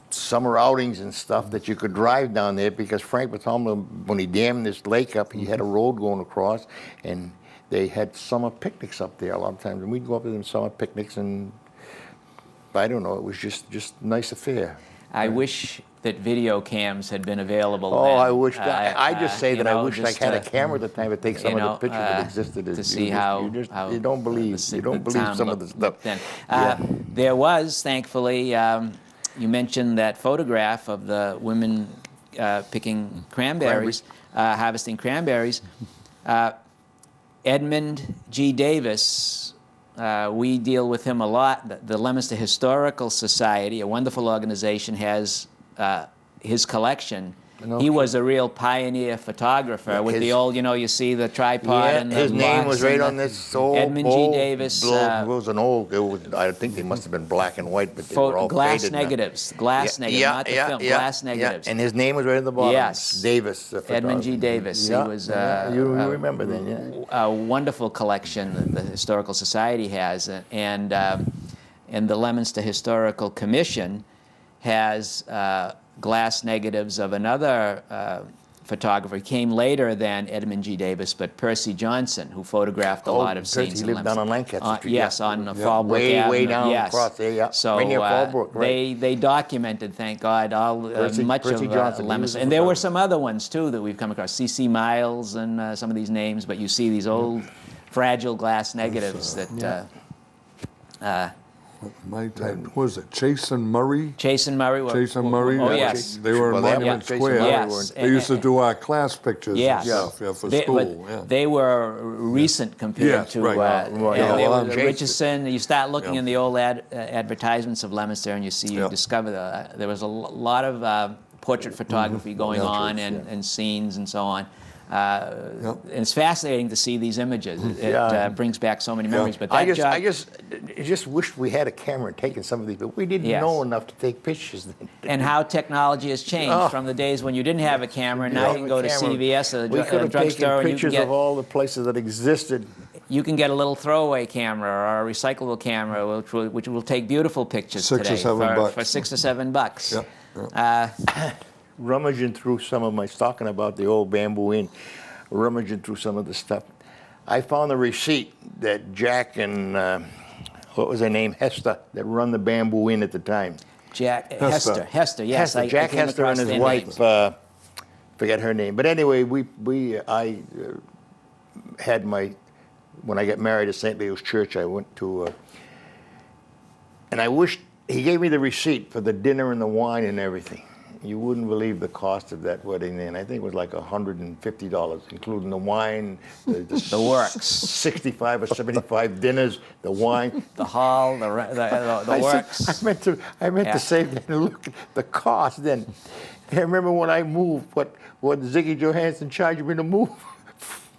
summer outings and stuff that you could drive down there, because Frank was telling me when he dammed this lake up, he had a road going across, and they had summer picnics up there a lot of times, and we'd go up to them summer picnics, and I don't know, it was just a nice affair. I wish that video cams had been available Oh, then. I wish I just say that I wish I just, had a camera at the time to take some of the pictures that existed. To see how you don't believe some of the stuff. Then. There was, thankfully, you mentioned that photograph of the women picking cranberries, harvesting cranberries. Edmund G. Davis, we deal with him a lot. The Leominster Historical Society, a wonderful organization, has his collection. He was a real pioneer photographer with the old, you know, you see the tripod and the his name box was right and on this old Edmund G. Davis. It was an old, I think they must have been black and white, but they were all glass faded negatives, glass negatives, not the film, glass negatives. Yeah. And his name was right at the bottom. Yes. Davis. Edmund G. Davis. Yeah. He was you remember then, a wonderful collection that the Historical Society has, and the Leominster Historical Commission has glass negatives of another photographer. He came later than Edmund G. Davis, but Percy Johnson, who photographed a lot of Percy scenes in lived down on Lancaster Street. Yes, on Fallbrook Avenue. Way down yes. across there, yeah. So right near Fallbrook, right. they documented, thank God, all much Percy of Johnson, Leominster. And there were some other ones, too, that we've come across. C.C. Miles and some of these names, but you see these old fragile glass negatives that... My time, what was it, Chase and Murray? Chase and Murray. Oh, yes. They were in Monument Square. Yes. They used to do our class pictures and stuff for school. But they were recent compared to... Richardson, you start looking in the old advertisements of Leominster and you discover there was a lot of portrait photography going on and scenes and so on. And it's fascinating to see these images. It brings back so many memories. But that I just wished we had a camera taking some of these, but we didn't know enough to take pictures then. And how technology has changed from the days when you didn't have a camera. Now you can go to CVS or a drugstore and you can get of all the places that existed. You can get a little throwaway camera or a recyclable camera, which will take beautiful pictures today $6 or $7 for $6 or $7. Yep. Rummaging through some of my, talking about the old Bamboo Inn, rummaging through some of the stuff, I found the receipt that Jack and, what was her name, Hester, that run the Bamboo Inn at the time. Hester, yes. Jack Hester and his wife, forget her name. But anyway, I had when I got married at St. Leo's Church, I went to, and I wished, he gave me the receipt for the dinner and the wine and everything. You wouldn't believe the cost of that wedding then. I think it was like $150, including the wine, the works, 65 or 75 dinners, the wine, the hall, the works. I meant to save that and look at the cost then. I remember when I moved, what Ziggy Johansson charged me to move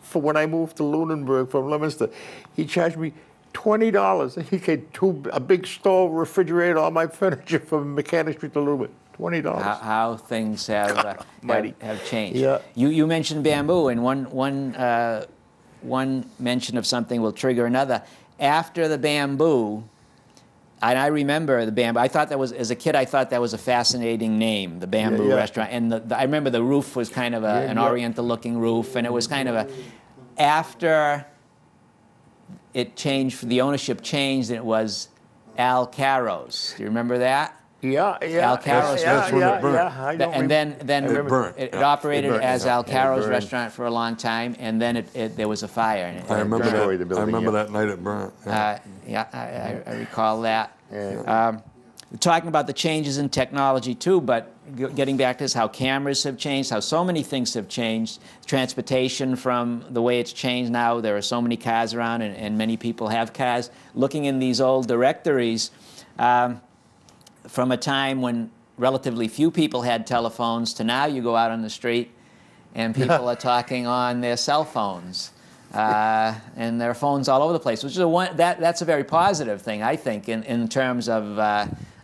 for when I moved to Lunenburg from Leominster. He charged me $20. He had a big stove, refrigerator, all my furniture from Mechanic Street to Lunenburg. $20. How things have changed. Yeah. You mentioned bamboo, and one mention of something will trigger another. After the bamboo, and I remember the bamboo. I thought that was, as a kid, I thought that was a fascinating name, the Bamboo Restaurant. And I remember the roof was kind of an Oriental-looking roof, and it was kind of a. After it changed, the ownership changed, and it was Al Caro's. Do you remember that? Yeah. Al Caro's. That's when it burnt. And then It burnt. it operated as Al Yeah, it Caro's burned. restaurant for a long time, and then there was a fire. And I remember destroyed that. the building, I remember yeah. that night it burnt. Yeah. I recall that. Yeah. Talking about the changes in technology too, but getting back to this, how cameras have changed, how so many things have changed. Transportation, from the way it's changed now, there are so many cars around, and many people have cars. Looking in these old directories, from a time when relatively few people had telephones to now you go out on the street and people are talking on their cell phones. And there are phones all over the place, which is that's a very positive thing, I think, in terms of.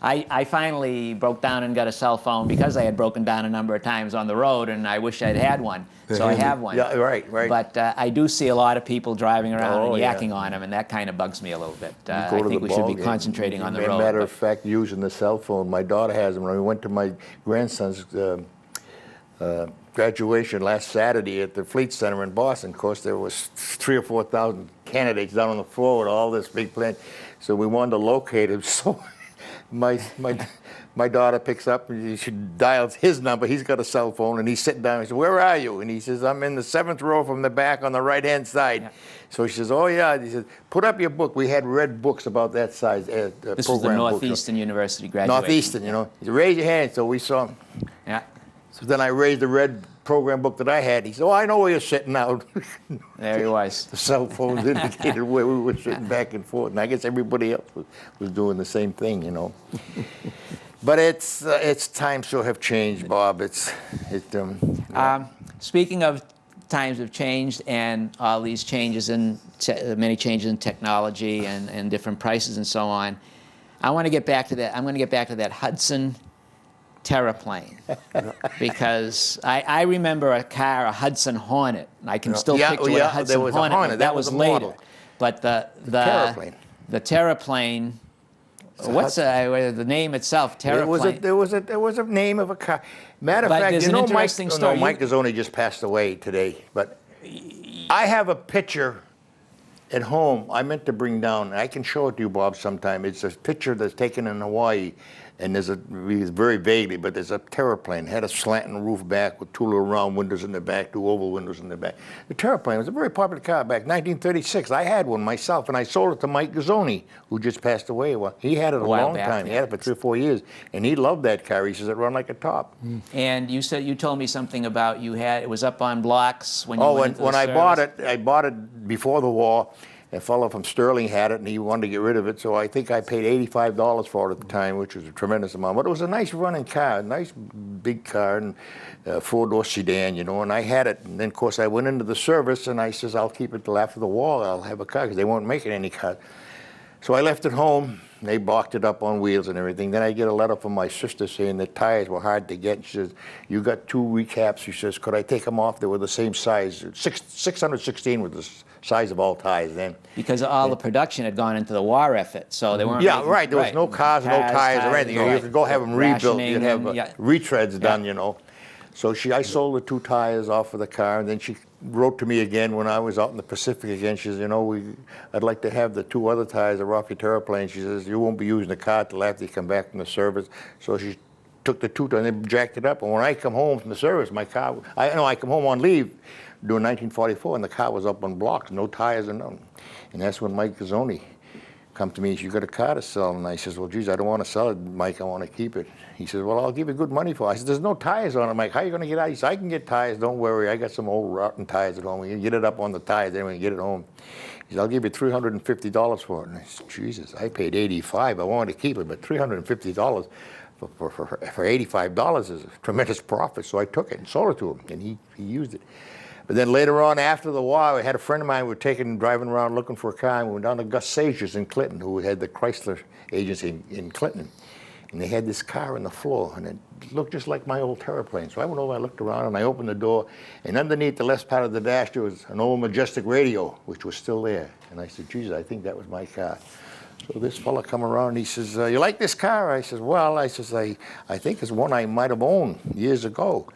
I finally broke down and got a cell phone because I had broken down a number of times on the road, and I wish I'd had one. So I have one. Yeah, right. But I do see a lot of people driving around and yeah. yakking on them, and that kind of bugs me a little bit. Go I to think the we should ball be game. concentrating on the road. Matter but- of fact, using the cell phone, my daughter has them. When we went to my grandson's graduation last Saturday at the Fleet Center in Boston, of course, there was 3,000 or 4,000 candidates down on the floor with all this big plan. So we wanted to locate him. So my daughter picks up and she dials his number. He's got a cell phone, and he's sitting down. He says, "Where are you?" And he says, "I'm in the 7th row from the back on the right-hand side." Yeah. So she says, "Oh, yeah." He says, "Put up your book." We had red books about that size. This was the program books. Northeastern University graduation. Northeastern, you know. He said, "Raise your hand." So we saw him. Yeah. So then I raised the red program book that I had. He said, "Oh, I know where you're sitting now." There he was. The cell phones indicated where we were sitting back and forth. And I guess everybody else was doing the same thing, you know. But it's times sure have changed, Bob. Speaking of times have changed and all these changes in many changes in technology and different prices and so on, I want to get back to that. I'm going to get back to that Hudson Terraplane because I remember a car, a Hudson Hornet. I can still picture what a Hudson there was Hornet. a Hornet. That was a later. model. But the Terraplane. The Terraplane. What's the name itself? Terraplane. There was a name of a car. Matter of But fact, there's you an know, interesting story. Mike Gazzoni just passed away today. But I have a picture at home I meant to bring down. I can show it to you, Bob, sometime. It's a picture that's taken in Hawaii. And it's very vaguely, but there's a Terraplane. Had a slanting roof back with 2 little round windows in the back, 2 oval windows in the back. The Terraplane was a very popular car back 1936. I had one myself, and I sold it to Mike Gazzoni, who just passed away. Well, he had it a while long back, time. He yeah. had it for 3 or 4 years, and he loved that car. He says it run like a top. And you told me something about it was up on blocks when you went into the when I service. bought it before the war. A fellow from Sterling had it, and he wanted to get rid of it, so I think I paid $85 for it at the time, which was a tremendous amount. But it was a nice running car, a nice big car, and four-door sedan, you know, and I had it. And then, of course, I went into the service, and I says, "I'll keep it till after the war. I'll have a car," because they weren't making any cars. So I left it home. They blocked it up on wheels and everything. Then I get a letter from my sister saying the tires were hard to get. She says, "You got 2 recaps." She says, "Could I take them off? They were the same size. 616 was the size of all tires then." Because all the production had gone into the war effort, so they weren't. Yeah, making- right. There was no cars, no tires or anything. You could go have them rebuilt. Rationing You'd have and- yeah. retreads done, you know. So I sold the 2 tires off of the car, and then she wrote to me again when I was out in the Pacific again. She says, "You know, I'd like to have the 2 other tires that were off your Terraplane." She says, "You won't be using the car till after you come back from the service." So she took the 2 and they jacked it up. And when I come home from the service, my car, I come home on leave during 1944, and the car was up on blocks, no tires and nothing. And that's when Mike Gazzoni come to me. He says, "You got a car to sell?" And I says, "Well, geez, I don't want to sell it, Mike. I want to keep it." He says, "Well, I'll give you good money for it." I said, "There's no tires on it, Mike. How are you going to get out?" He said, "I can get tires. Don't worry. I got some old rotten tires at home. We can get it up on the tires. Then we can get it home." He said, "I'll give you $350 for it." And I said, "Jesus, I paid $85. I wanted to keep it, but $350 for for $85 is a tremendous profit. So I took it and sold it to him, and he used it. But then later on, after the war, I had a friend of mine. We were driving around looking for a car, and we went down to Gus Sager's in Clinton, who had the Chrysler agency in Clinton. And they had this car on the floor, and it looked just like my old Terraplane. So I went over, I looked around, and I opened the door, and underneath the left part of the dash, there was an old Majestic radio, which was still there. And I said, geez, I think that was my car. So this fella come around, and he says, you like this car? I says, well, I think it's one I might have owned years ago.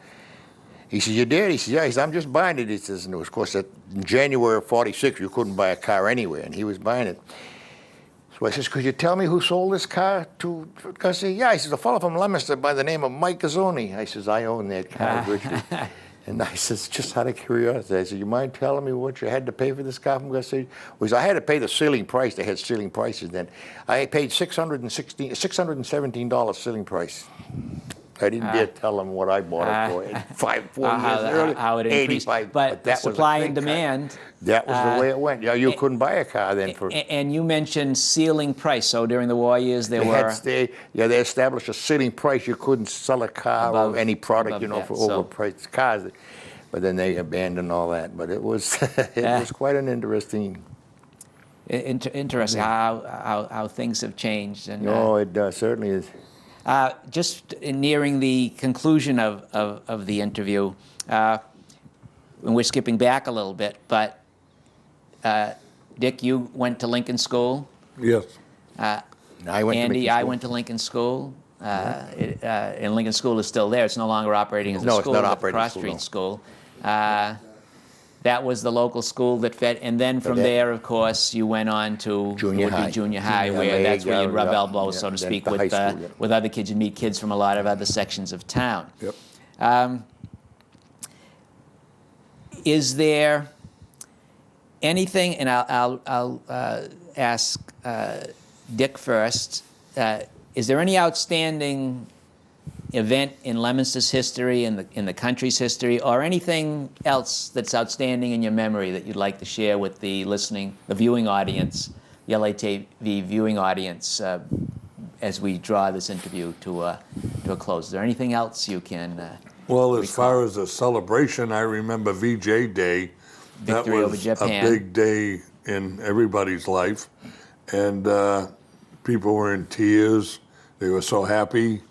He says, you did? He says, yeah. He says, I'm just buying it. He says, and it was, of course, in January of '46, you couldn't buy a car anywhere, and he was buying it. So I says, could you tell me who sold this car to Gus? Yeah. He says, a fellow from Leominster by the name of Mike Gazzoni. I says, I own that car, Richard. And I says, just out of curiosity, I said, you mind telling me what you had to pay for this car from Gus? Well, I had to pay the ceiling price. They had ceiling prices then. I paid $617 ceiling price. I didn't dare tell them what I bought it for. 4 years earlier, how it increased. 85. But that supply was and demand. That was the way it went. Yeah, you couldn't buy a car then for. And you mentioned ceiling price. So during the war years, they established a ceiling price. You couldn't sell a car or any product, for overpriced cars. But then they abandoned all that. But it was was quite an interesting. Interesting how things have changed. And, it certainly is. Just nearing the conclusion of the interview, and we're skipping back a little bit, but Dick, you went to Lincoln School. Yes. Andy, I went to Lincoln School. And Lincoln School is still there. It's no longer operating as a school. No, it's not operating as a Cross Street School. That was the local school that fed, and then from there, of course, you went on to junior high, where that's where you'd rub elbows, so to speak, with other kids. You'd meet kids from a lot of other sections of town. Yep. Is there anything, and I'll ask Dick first, is there any outstanding event in Leominster's history, in the country's history, or anything else that's outstanding in your memory that you'd like to share with the viewing audience, the LATV viewing audience, as we draw this interview to a close? Is there anything else you can Well, as far as a celebration, I remember VJ Day. Victory over Japan. That was a big day in everybody's life, and people were in tears. They were so happy.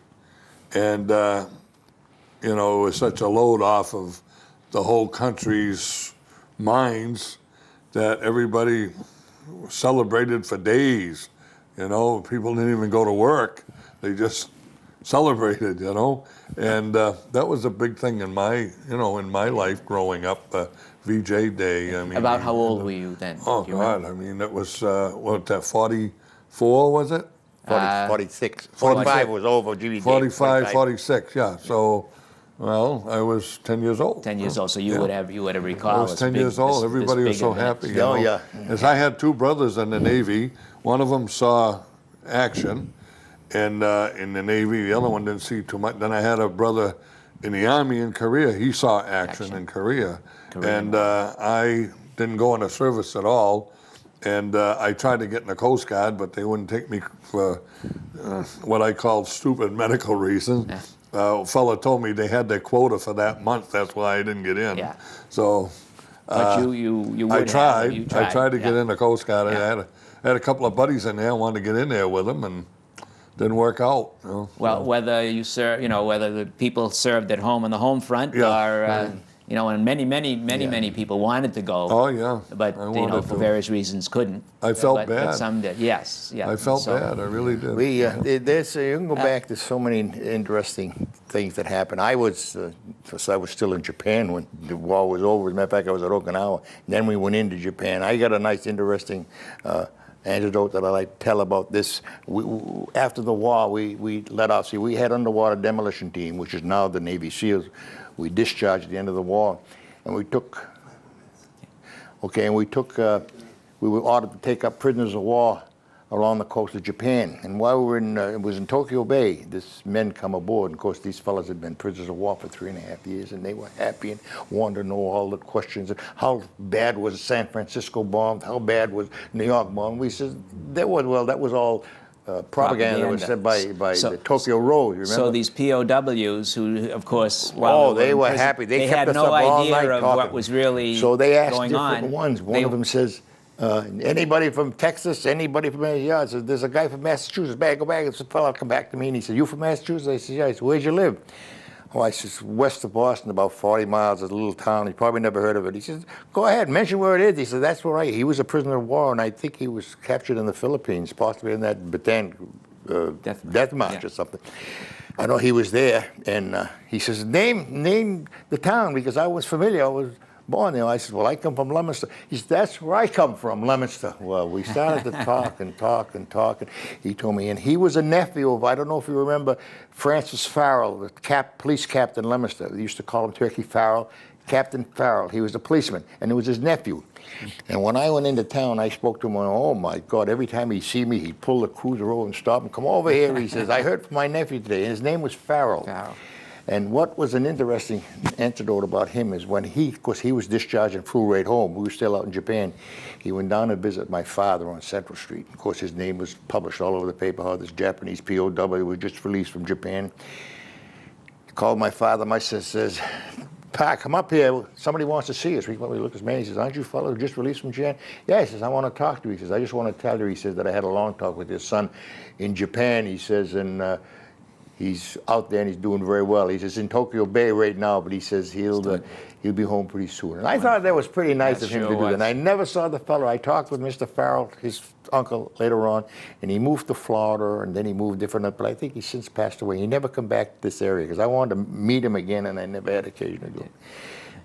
And, it was such a load off of the whole country's minds that everybody celebrated for days. People didn't even go to work. They just celebrated, And that was a big thing in my life growing up, VJ Day. I mean, about how old were you then? Oh, God. I mean, it was, 44, was it? 46. 45 was over. 45, 46, yeah. So, well, I was 10 years old. 10 years old, so you would have recalled. I was 10 years old. Everybody was so happy. Yeah. As I had two brothers in the Navy. One of them saw action and in the Navy. The other one didn't see too much. Then I had a brother in the Army in Korea. He saw action in Korea. And I didn't go into service at all. And I tried to get in the Coast Guard, but they wouldn't take me for what I called stupid medical reasons. A fella told me they had their quota for that month. That's why I didn't get in. Yeah. So but you I tried. I tried to get in the Coast Guard. I had a couple of buddies in there. I wanted to get in there with them, and didn't work out. Well, whether you serve, whether the people served at home on the home front, or and many people wanted to go. Oh yeah. But for various reasons couldn't. I felt bad. But some did. Yes. Yeah. I felt bad. I really did. You can go back to so many interesting things that happened. I was still in Japan when the war was over. As a matter of fact, I was at Okinawa. And then we went into Japan. I got a nice, interesting anecdote that I like to tell about this. After the war, we let off. See, we had underwater demolition team, which is now the Navy SEALs. We discharged at the end of the war, and we were ordered to take up prisoners of war along the coast of Japan. And while we were it was in Tokyo Bay, these men come aboard. And of course, these fellas had been prisoners of war for 3.5 years, and they were happy and wanted to know all the questions. How bad was San Francisco bombed? How bad was New York bombed? We said, that was all propaganda was said by the Tokyo Road. You remember? So these POWs, who, of course, they were in prison, happy. They kept had us no up all idea night of talking. what was really So they asked going different on. ones. One of them says, anybody from Texas, anybody from yeah, says, there's a guy from Massachusetts. Go back. It's a fellow come back to me and he said, you from Massachusetts? I said, yeah. He said, where'd you live? Oh, I said, west of Boston, about 40 miles, it's a little town. He probably never heard of it. He says, go ahead, mention where it is. He said, that's where he was a prisoner of war, and I think he was captured in the Philippines, possibly in that Bataan death march or something. I know he was there, and he says, name the town, because I was familiar. I was born there. I said, well, I come from Leominster. He said, that's where I come from, Leominster. Well, we started to talk and talk and talk. And he told me, and he was a nephew of, I don't know if you remember, Francis Farrell, the police captain in Leominster. They used to call him Turkey Farrell. Captain Farrell, he was a policeman, and it was his nephew. And when I went into town, I spoke to him, and oh my God, every time he'd see me, he'd pull the cruiser over and stop and come over here. He says, I heard from my nephew today, and his name was Farrell. And what was an interesting anecdote about him is when of course he was discharged and flew right home. We were still out in Japan. He went down to visit my father on Central Street. Of course, his name was published all over the paper, how this Japanese POW was just released from Japan. He called my father. My sister says, Pa, come up here. Somebody wants to see us. We looked at his man. He says, aren't you fellow just released from Japan? Yeah, he says, I want to talk to you. He says, I just want to tell you, he says, that I had a long talk with your son in Japan. He says, and he's out there and he's doing very well. He says in Tokyo Bay right now, but he says he'll be home pretty soon. And I thought that was pretty nice of him to do that. And I never saw the fellow. I talked with Mr. Farrell, his uncle, later on, and he moved to Florida, and then he moved different, but I think he's since passed away. He never come back to this area because I wanted to meet him again, and I never had occasion to go.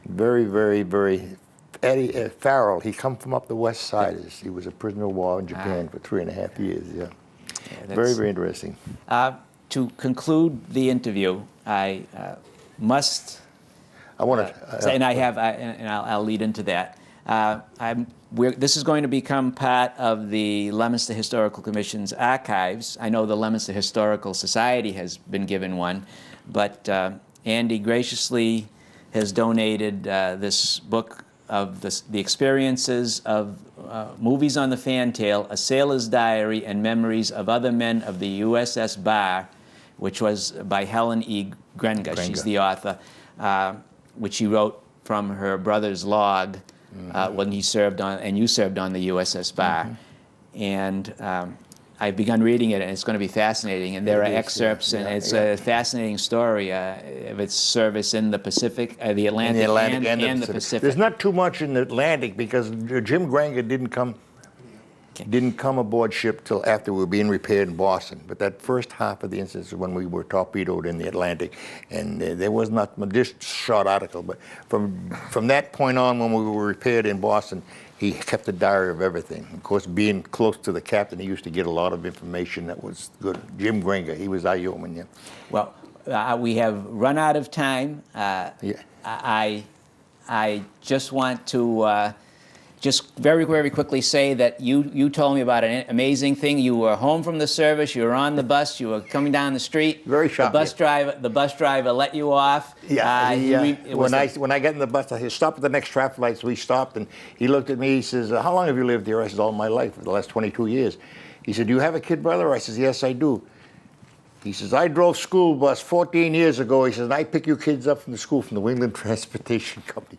Very, very, very. Eddie Farrell, he come from up the west side. He was a prisoner of war in Japan for 3.5 years. Yeah, very, very interesting. To conclude the interview, I must. I want to. Say, and I'll lead into that. This is going to become part of the Leominster Historical Commission's archives. I know the Leominster Historical Society has been given one, but Andy graciously has donated this book of the experiences of movies on the fantail, A Sailor's Diary, and Memories of Other Men of the USS Bar, which was by Helen E. Grenga. She's the author, which she wrote from her brother's log when he served on, and you served on the USS Bar. And I've begun reading it, and it's going to be fascinating. And there are excerpts, and it's a fascinating story of its service in the Pacific, the Atlantic, and the Pacific. There's not too much in the Atlantic because Jim Granger didn't come aboard ship till after we were being repaired in Boston. But that first half of the incident is when we were torpedoed in the Atlantic, and there was not this short article. But from that point on, when we were repaired in Boston, he kept a diary of everything. Of course, being close to the captain, he used to get a lot of information that was good. Jim Granger, he was our yeoman. Yeah. Well, we have run out of time. I just want to. Just very, very quickly say that you told me about an amazing thing. You were home from the service. You were on the bus. You were coming down the street. Very sharp. The bus driver let you off. Yeah. When I got in the bus, I said, "Stop at the next traffic light." So we stopped, and he looked at me. He says, "How long have you lived here?" I said, "All my life, for the last 22 years." He said, "Do you have a kid brother?" I said, "Yes, I do." He says, "I drove school bus 14 years ago." He says, "And I pick you kids up from the school from the New England Transportation Company."